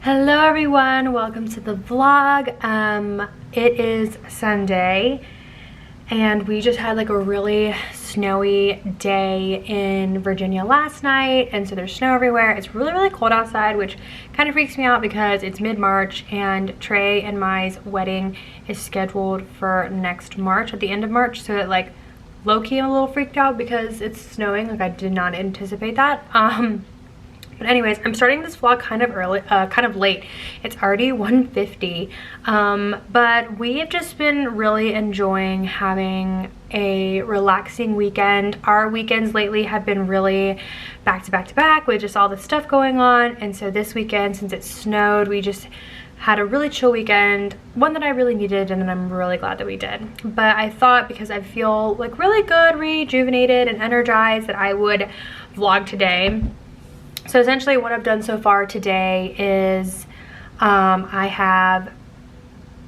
Hello everyone, welcome to the vlog. It is Sunday and we just had like a really snowy day in Virginia last night, and so there's snow everywhere. It's really cold outside, which kind of freaks me out because it's mid-March and Trey and my's wedding is scheduled for next March, at the end of March, so it like low-key I'm a little freaked out because it's snowing. Like I did not anticipate that. But anyways, I'm starting this vlog kind of late. It's already 1:50, but we have just been really enjoying having a relaxing weekend. Our weekends lately have been really back to back with just all this stuff going on, and so this weekend, since it snowed, we just had a really chill weekend, one that I really needed, and I'm really glad that we did. But I thought, because I feel like really good, rejuvenated, and energized, that I would vlog today. So essentially what I've done so far today is I have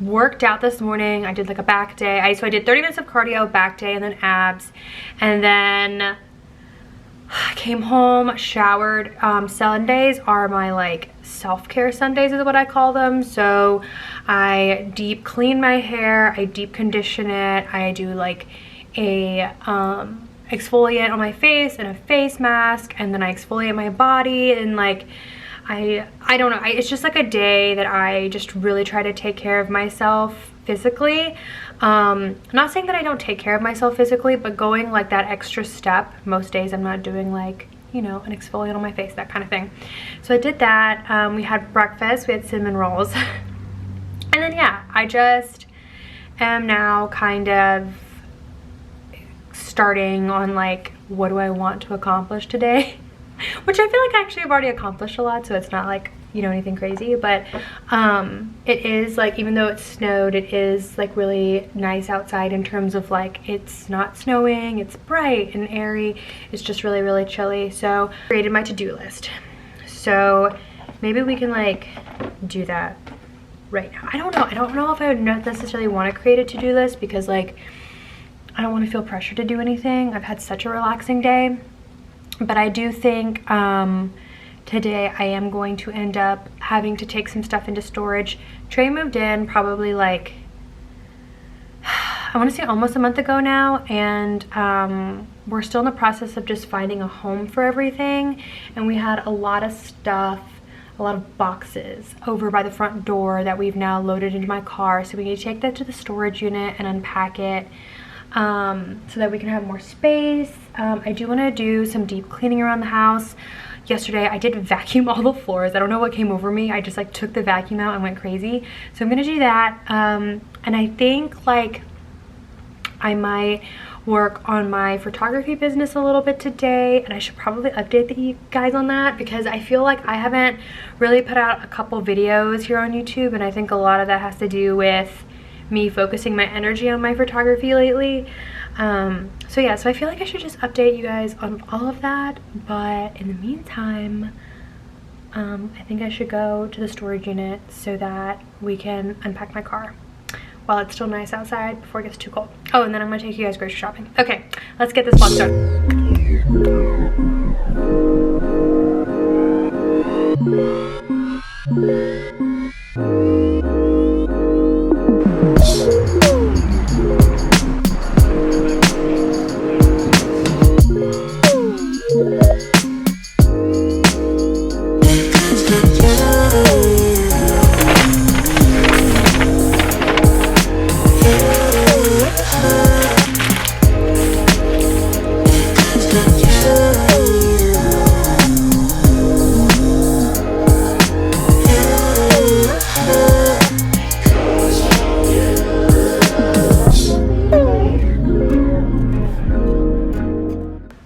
worked out this morning. I did like a back day. So I did 30 minutes of cardio, back day, and then abs. And then I came home, showered. Sundays are my like self-care Sundays is what I call them. So I deep clean my hair, I deep condition it, I do like a exfoliate on my face and a face mask, and then I exfoliate my body, and like I don't know, it's just like a day that I just really try to take care of myself physically. I'm not saying that I don't take care of myself physically, but going like that extra step. Most days I'm not doing like, you know, an exfoliate on my face, that kind of thing. So I did that. We had breakfast, we had cinnamon rolls. And then yeah, I just am now kind of starting on like, what do I want to accomplish today? Which I feel like actually I've already accomplished a lot, so it's not like, you know, anything crazy. But it is like, even though it snowed, it is like really nice outside in terms of like, it's not snowing, it's bright and airy, it's just really chilly. So I created my to-do list, so maybe we can like do that right now. I don't know if I would necessarily want to create a to-do list, because like I don't want to feel pressure to do anything. I've had such a relaxing day. But I do think today I am going to end up having to take some stuff into storage. Trey moved in probably like, I want to say almost a month ago now, and we're still in the process of just finding a home for everything. And we had a lot of stuff, a lot of boxes over by the front door that we've now loaded into my car. So we need to take that to the storage unit and unpack it. So that we can have more space. I do want to do some deep cleaning around the house. Yesterday I did vacuum all the floors. I don't know what came over me. I just like took the vacuum out and went crazy. So I'm gonna do that. And I think like I might work on my photography business a little bit today, and I should probably update you guys on that, because I feel like I haven't really put out a couple videos here on YouTube, and I think a lot of that has to do with me focusing my energy on my photography lately. So yeah, so I feel like I should just update you guys on all of that. But in the meantime, I think I should go to the storage unit so that we can unpack my car while it's still nice outside before it gets too cold. Oh, and then I'm gonna take you guys grocery shopping. Okay, let's get this vlog started.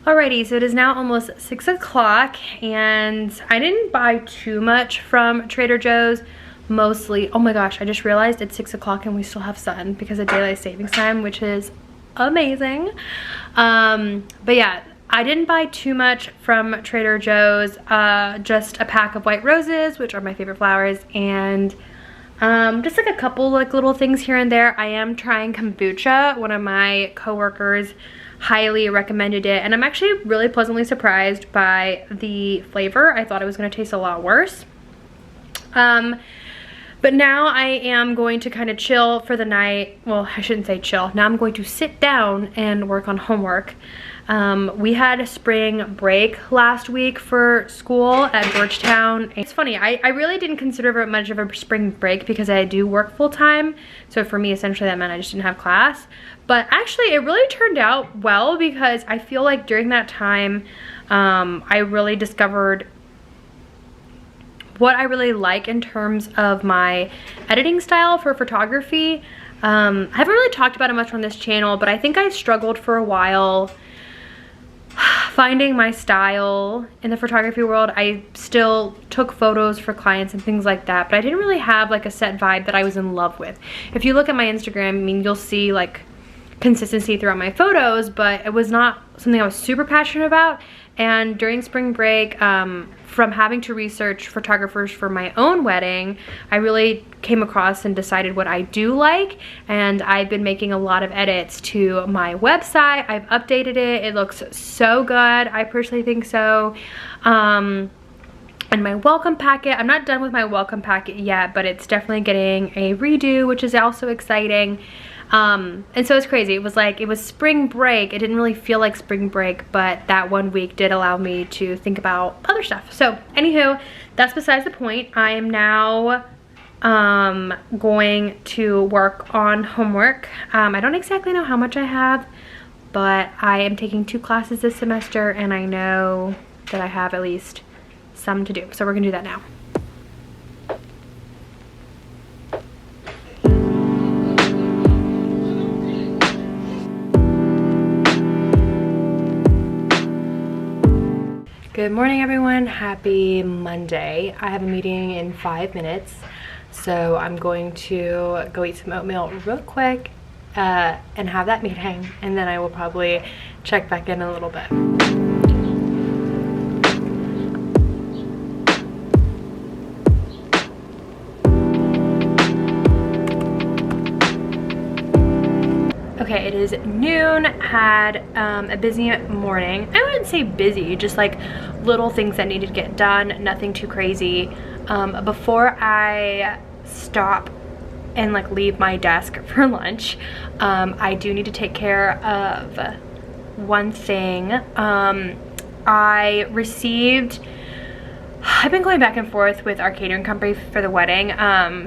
Alrighty, so it is now almost 6 o'clock, and I didn't buy too much from Trader Joe's. Mostly, oh my gosh, I just realized it's 6 o'clock and we still have sun because of daylight savings time, which is amazing. But yeah, I didn't buy too much from Trader Joe's. Just a pack of white roses, which are my favorite flowers, and just like a couple like little things here and there. I am trying kombucha. One of my coworkers highly recommended it, and I'm actually really pleasantly surprised by the flavor. I thought it was going to taste a lot worse. But now I am going to kind of chill for the night. Well, I shouldn't say chill. Now I'm going to sit down and work on homework. We had a spring break last week for school at Georgetown. It's funny, I really didn't consider it much of a spring break because I do work full time. So for me, essentially that meant I just didn't have class. But actually it really turned out well because I feel like during that time, I really discovered what I really like in terms of my editing style for photography. I haven't really talked about it much on this channel, but I think I struggled for a while finding my style in the photography world. I still took photos for clients and things like that, but I didn't really have like a set vibe that I was in love with. If you look at my Instagram, I mean, you'll see like consistency throughout my photos, but it was not something I was super passionate about. And during spring break, from having to research photographers for my own wedding, I really came across and decided what I do like, and I've been making a lot of edits to my website. I've updated it. It looks so good. I personally think so. And my welcome packet, I'm not done with my welcome packet yet, but it's definitely getting a redo, which is also exciting. And so it's crazy. It was like, it was spring break. It didn't really feel like spring break, but that 1 week did allow me to think about other stuff. So anywho, that's besides the point. I am now going to work on homework. I don't exactly know how much I have, but I am taking 2 classes this semester and I know that I have at least some to do. So we're gonna do that now. Good morning, everyone. Happy Monday. I have a meeting in 5 minutes, so I'm going to go eat some oatmeal real quick and have that meeting, and then I will probably check back in a little bit. Okay, it is noon. Had a busy morning. I wouldn't say busy, just like little things that needed to get done, nothing too crazy. Before I stop and like leave my desk for lunch, I do need to take care of one thing. I've been going back and forth with our catering company for the wedding.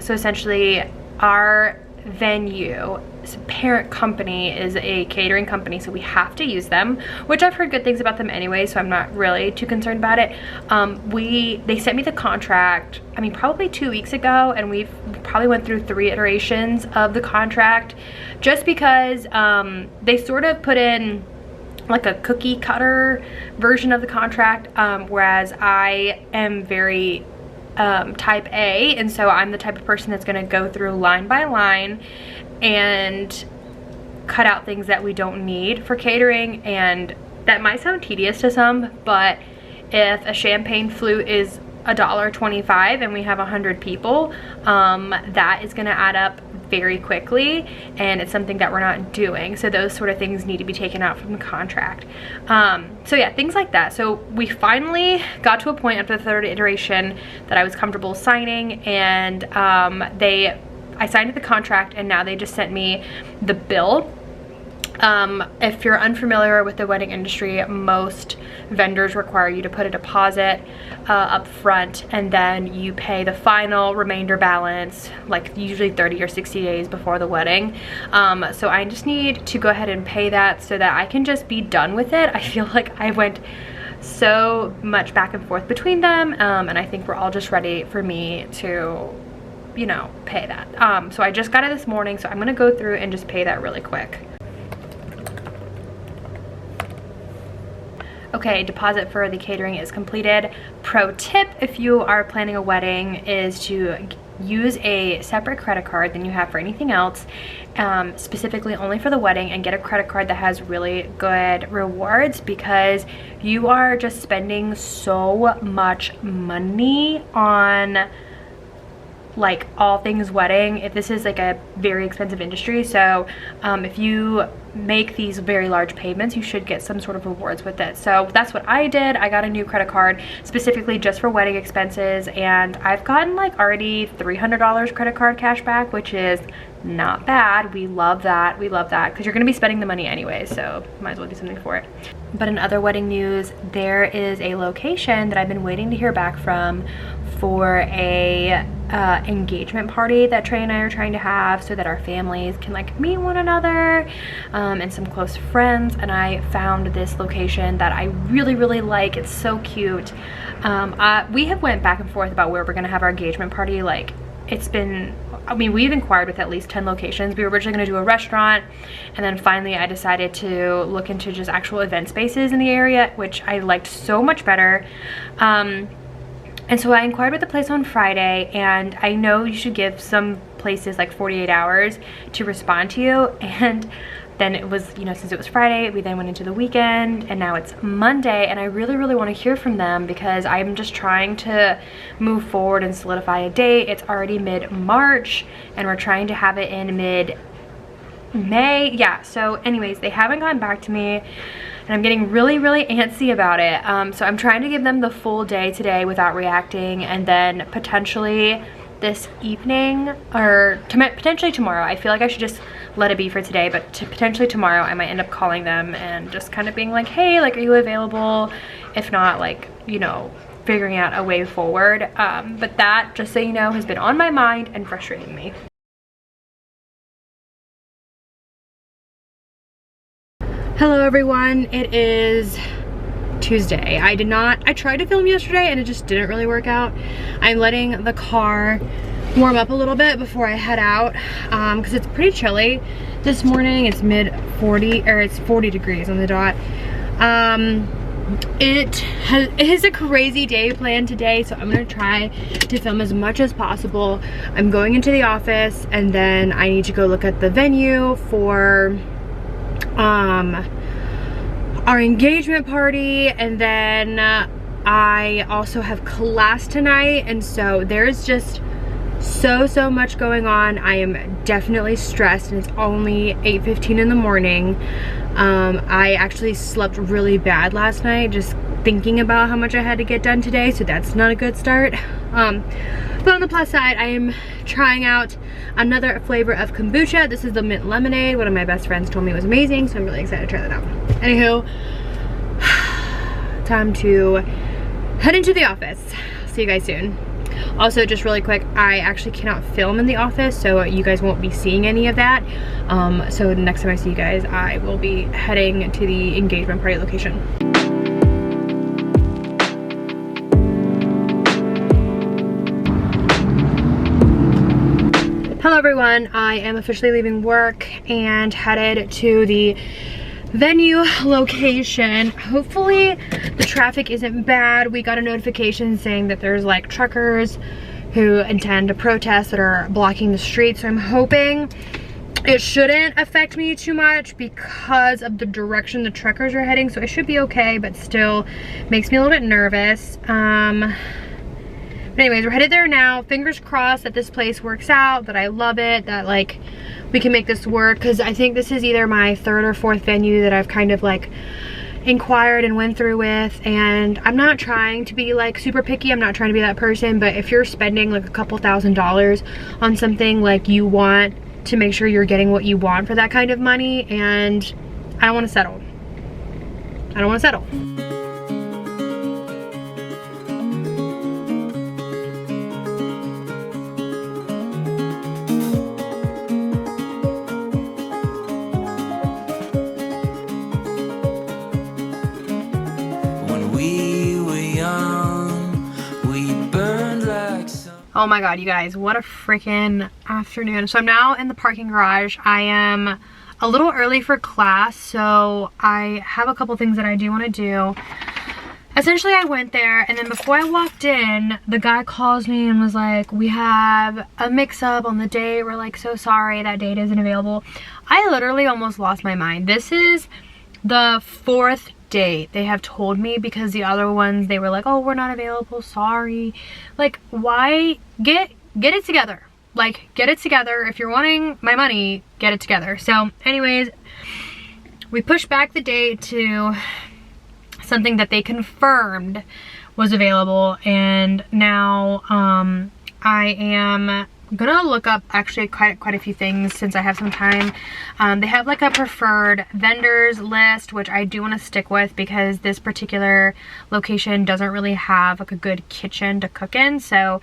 So essentially our venue parent company is a catering company, so we have to use them, which I've heard good things about them anyway, so I'm not really too concerned about it. They sent me the contract, I mean, probably 2 weeks ago, and we probably went through 3 iterations of the contract just because they sort of put in like a cookie cutter version of the contract, whereas I am very type A, and so I'm the type of person that's going to go through line by line and cut out things that we don't need for catering. And that might sound tedious to some, but if a champagne flute is $1.25 and we have 100 people, that is going to add up very quickly, and it's something that we're not doing, so those sort of things need to be taken out from the contract. So yeah, things like that. So we finally got to a point after the 3rd iteration that I was comfortable signing, and I signed the contract, and now they just sent me the bill. If you're unfamiliar with the wedding industry, most vendors require you to put a deposit up front, and then you pay the final remainder balance like usually 30 or 60 days before the wedding. So I just need to go ahead and pay that so that I can just be done with it. I feel like I went so much back and forth between them, and I think we're all just ready for me to, you know, pay that. So I just got it this morning, so I'm gonna go through and just pay that really quick. Okay, deposit for the catering is completed. Pro tip, if you are planning a wedding, is to use a separate credit card than you have for anything else, specifically only for the wedding, and get a credit card that has really good rewards, because you are just spending so much money on like all things wedding, if this is like a very expensive industry, so if you make these very large payments, you should get some sort of rewards with it. So that's what I did. I got a new credit card specifically just for wedding expenses, and I've gotten like already $300 credit card cash back, which is not bad. We love that. We love that because you're going to be spending the money anyway, so might as well do something for it. But in other wedding news, there is a location that I've been waiting to hear back from for a engagement party that Trey and I are trying to have so that our families can like meet one another, and some close friends. And I found this location that I really like. It's so cute. We have went back and forth about where we're gonna have our engagement party. Like, it's been, I mean, we've inquired with at least 10 locations. We were originally gonna do a restaurant, and then finally I decided to look into just actual event spaces in the area, which I liked so much better. And so I inquired with the place on Friday, and I know you should give some places like 48 hours to respond to you. And then it was, you know, since it was Friday, we then went into the weekend, and now it's Monday, and I really want to hear from them because I'm just trying to move forward and solidify a date. It's already mid-March, and we're trying to have it in mid-May. Yeah, so anyways, they haven't gotten back to me, and I'm getting really antsy about it. So I'm trying to give them the full day today without reacting, and then potentially this evening, or potentially tomorrow. I feel like I should just let it be for today, but potentially tomorrow I might end up calling them and just kind of being like, hey, like, are you available? If not, like, you know, figuring out a way forward. But that, just so you know, has been on my mind and frustrating me. Hello everyone, it is Tuesday. I tried to film yesterday and it just didn't really work out. I'm letting the car warm up a little bit before I head out, because it's pretty chilly this morning. It's it's 40 degrees on the dot. It is a crazy day planned today, so I'm gonna try to film as much as possible. I'm going into the office, and then I need to go look at the venue for our engagement party, and then I also have class tonight, and so there's just so much going on. I am definitely stressed, and it's only 8:15 in the morning. I actually slept really bad last night just thinking about how much I had to get done today, so that's not a good start. But on the plus side, I am trying out another flavor of kombucha. This is the mint lemonade. One of my best friends told me it was amazing, so I'm really excited to try that out. Anywho, time to head into the office. See you guys soon. Also, just really quick, I actually cannot film in the office, so you guys won't be seeing any of that. So next time I see you guys, I will be heading to the engagement party location. Hello everyone, I am officially leaving work and headed to the venue location. Hopefully the traffic isn't bad. We got a notification saying that there's like truckers who intend to protest that are blocking the street, so I'm hoping it shouldn't affect me too much because of the direction the truckers are heading, so I should be okay, but still makes me a little bit nervous. But anyways, we're headed there now. Fingers crossed that this place works out, that I love it, that like we can make this work, because I think this is either my third or fourth venue that I've kind of like inquired and went through with, and I'm not trying to be like super picky. I'm not trying to be that person, but if you're spending like a couple $1,000s on something, like, you want to make sure you're getting what you want for that kind of money, and I don't want to settle. I don't want to settle. Oh my god, you guys, what a freaking afternoon. So I'm now in the parking garage. I am a little early for class, so I have a couple things that I do want to do. Essentially, I went there, and then before I walked in, the guy calls me and was like, we have a mix-up on the date. We're like, so sorry, that date isn't available. I literally almost lost my mind. This is the fourth date they have told me, because the other ones, they were like, oh, we're not available, sorry. Like, why? Get get it together. Like, get it together. If you're wanting my money, get it together. So anyways, we pushed back the date to something that they confirmed was available, and now I am gonna look up actually quite a few things since I have some time. They have like a preferred vendors list, which I do want to stick with because this particular location doesn't really have like a good kitchen to cook in. So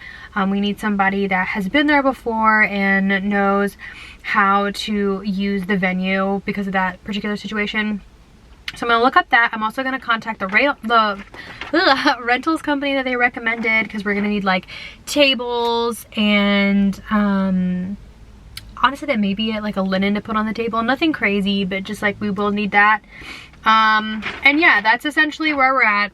we need somebody that has been there before and knows how to use the venue because of that particular situation. So I'm gonna look up that. I'm also gonna contact the rentals company that they recommended, because we're gonna need like tables and honestly that may be like a linen to put on the table. Nothing crazy, but just like we will need that. And yeah, that's essentially where we're at.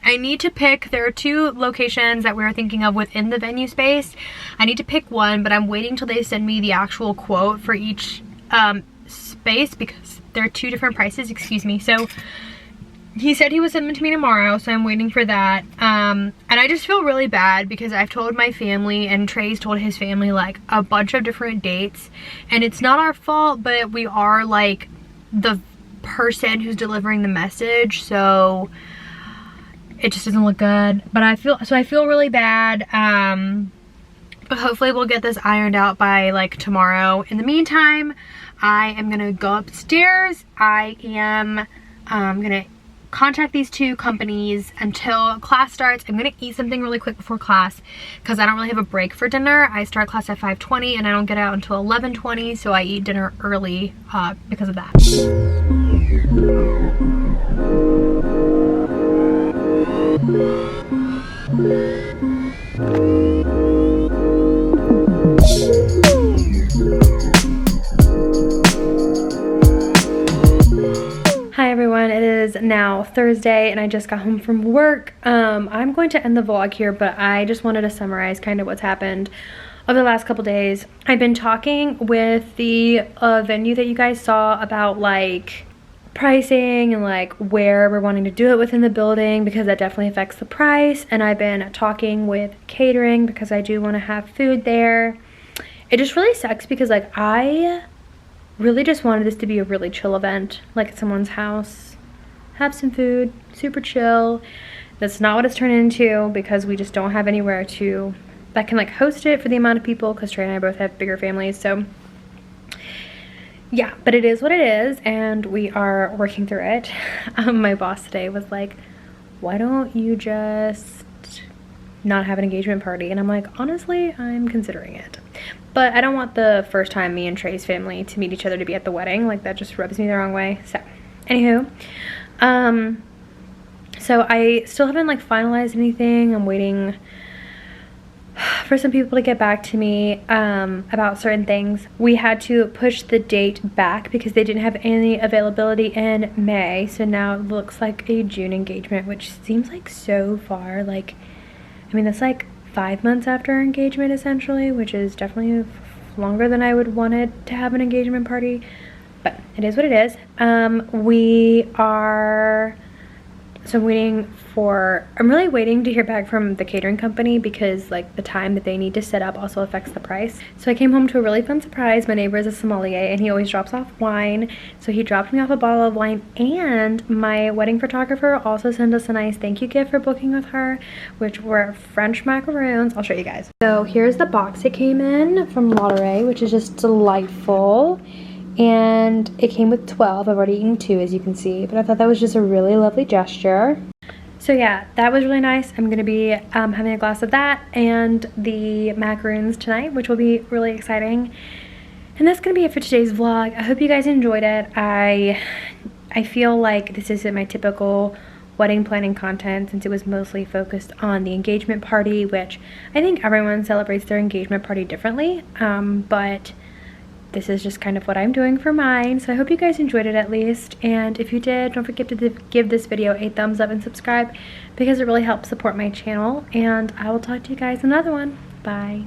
I need to pick, there are 2 locations that we're thinking of within the venue space. I need to pick one, but I'm waiting till they send me the actual quote for each space, because there are 2 different prices, excuse me. So he said he would send them to me tomorrow, so I'm waiting for that. And I just feel really bad because I've told my family, and Trey's told his family, like a bunch of different dates, and it's not our fault, but we are like the person who's delivering the message, so it just doesn't look good. But I feel really bad. But hopefully we'll get this ironed out by like tomorrow. In the meantime, I am gonna go upstairs. I am gonna contact these 2 companies until class starts. I'm gonna eat something really quick before class because I don't really have a break for dinner. I start class at 5:20 and I don't get out until 11:20, so I eat dinner early because of that. Hi everyone, it is now Thursday and I just got home from work. I'm going to end the vlog here, but I just wanted to summarize kind of what's happened over the last couple days. I've been talking with the venue that you guys saw about like pricing and like where we're wanting to do it within the building, because that definitely affects the price. And I've been talking with catering because I do want to have food there. It just really sucks because like I really just wanted this to be a really chill event, like at someone's house, have some food, super chill. That's not what it's turned into because we just don't have anywhere to that can like host it for the amount of people, because Trey and I both have bigger families. So yeah, but it is what it is and we are working through it. My boss today was like, why don't you just not have an engagement party? And I'm like, honestly, I'm considering it. But I don't want the first time me and Trey's family to meet each other to be at the wedding. Like that just rubs me the wrong way. So anywho, so I still haven't like finalized anything. I'm waiting for some people to get back to me about certain things. We had to push the date back because they didn't have any availability in May. So now it looks like a June engagement, which seems like so far. Like, I mean, that's like 5 months after our engagement essentially, which is definitely longer than I would want it to have an engagement party, but it is what it is. I'm really waiting to hear back from the catering company because like the time that they need to set up also affects the price. So I came home to a really fun surprise. My neighbor is a sommelier and he always drops off wine. So he dropped me off a bottle of wine, and my wedding photographer also sent us a nice thank you gift for booking with her, which were French macaroons. I'll show you guys. So here's the box it came in from Lottery, which is just delightful. And it came with 12. I've already eaten 2 as you can see, but I thought that was just a really lovely gesture. So yeah, that was really nice. I'm gonna be having a glass of that and the macaroons tonight, which will be really exciting. And that's gonna be it for today's vlog. I hope you guys enjoyed it. I feel like this isn't my typical wedding planning content since it was mostly focused on the engagement party, which I think everyone celebrates their engagement party differently, but this is just kind of what I'm doing for mine. So I hope you guys enjoyed it at least. And if you did, don't forget to give this video a thumbs up and subscribe because it really helps support my channel. And I will talk to you guys in another one. Bye.